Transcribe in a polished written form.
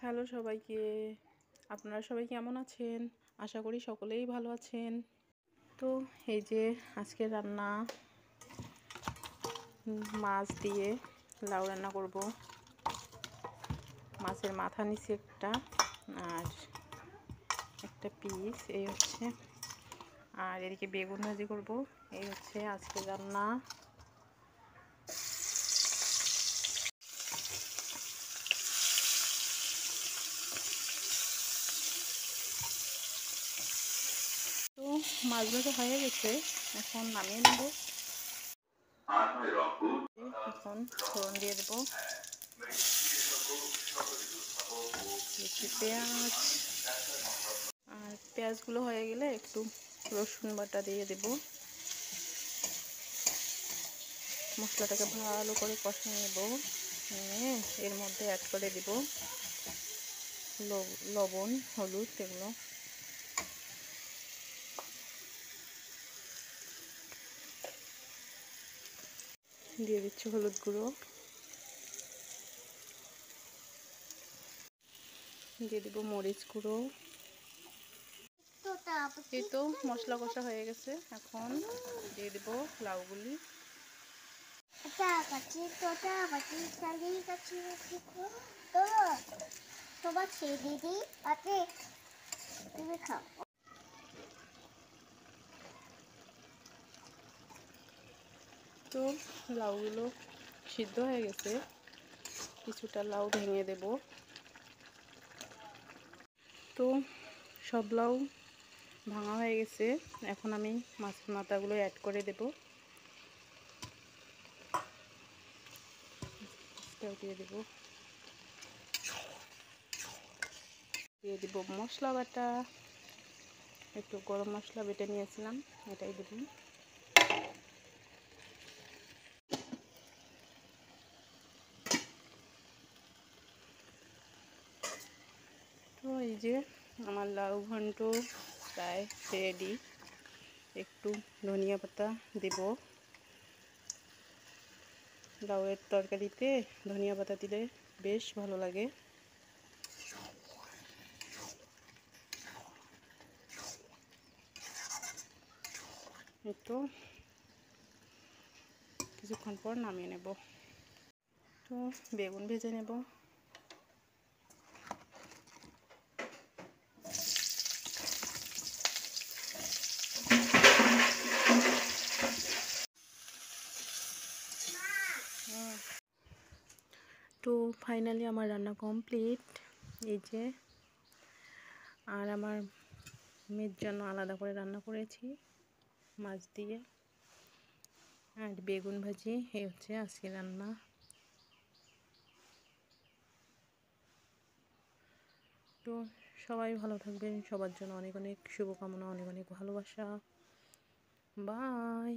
Hello সবাইকে, আপনারা সবাই কেমন আছেন? আশা করি সকলেই ভালো আছেন। তো এই যে আজকে রান্না, মাছ দিয়ে লাউ রান্না করব। মাছের মাথা নিচে একটা আর একটা পিস এই হচ্ছে, আর এদিকে বেগুন ভাজি করব। এই হচ্ছে আজকে রান্না। তো মাছ ভাজা হয়ে গেছে, এখন নামিয়ে নেব। এখন ফোড়ন দিয়ে দেবো পেঁয়াজ, আর পেঁয়াজগুলো হয়ে গেলে একটু রসুন বাটা দিয়ে দেব। মশলাটাকে ভালো করে কষিয়ে নেব, নিয়ে এর মধ্যে অ্যাড করে দেব লবণ, হলুদ, এগুলো দিয়ে দিচ্ছি। হলুদ গুঁড়ো দিয়ে দেবো, মরিচ গুঁড়ো। এই তো মশলা কষা হয়ে গেছে, এখন দিয়ে দেবো লাউগুলি। তো লাউগুলো সিদ্ধ হয়ে গেছে, কিছুটা লাউ ভেঙে দেব। তো সব লাউ ভাঙা হয়ে গেছে, এখন আমি মাছের মাথাগুলো অ্যাড করে দেব। দিয়ে দেব মশলা বাটা, একটু গরম মশলা বেটে নিয়েছিলাম, এটাই দেব। তো এই যে আমার লাউ ঘন্ট প্রায় রেডি। একটু ধনিয়া পাতা দেব, লাউয়ের তরকারিতে ধনিয়া পাতা দিলে বেশ ভালো লাগে। তো কিছুক্ষণ পর নামিয়ে নেব। তো বেগুন ভেজে নেব। তো ফাইনালি আমার রান্না কমপ্লিট, এই যে। আর আমার মেয়ের জন্য আলাদা করে রান্না করেছি মাছ দিয়ে, আর বেগুন ভাজি। এই হচ্ছে আজকে রান্না। তো সবাই ভালো থাকবেন, সবার জন্য অনেক অনেক শুভকামনা, অনেক অনেক ভালোবাসা। বাই।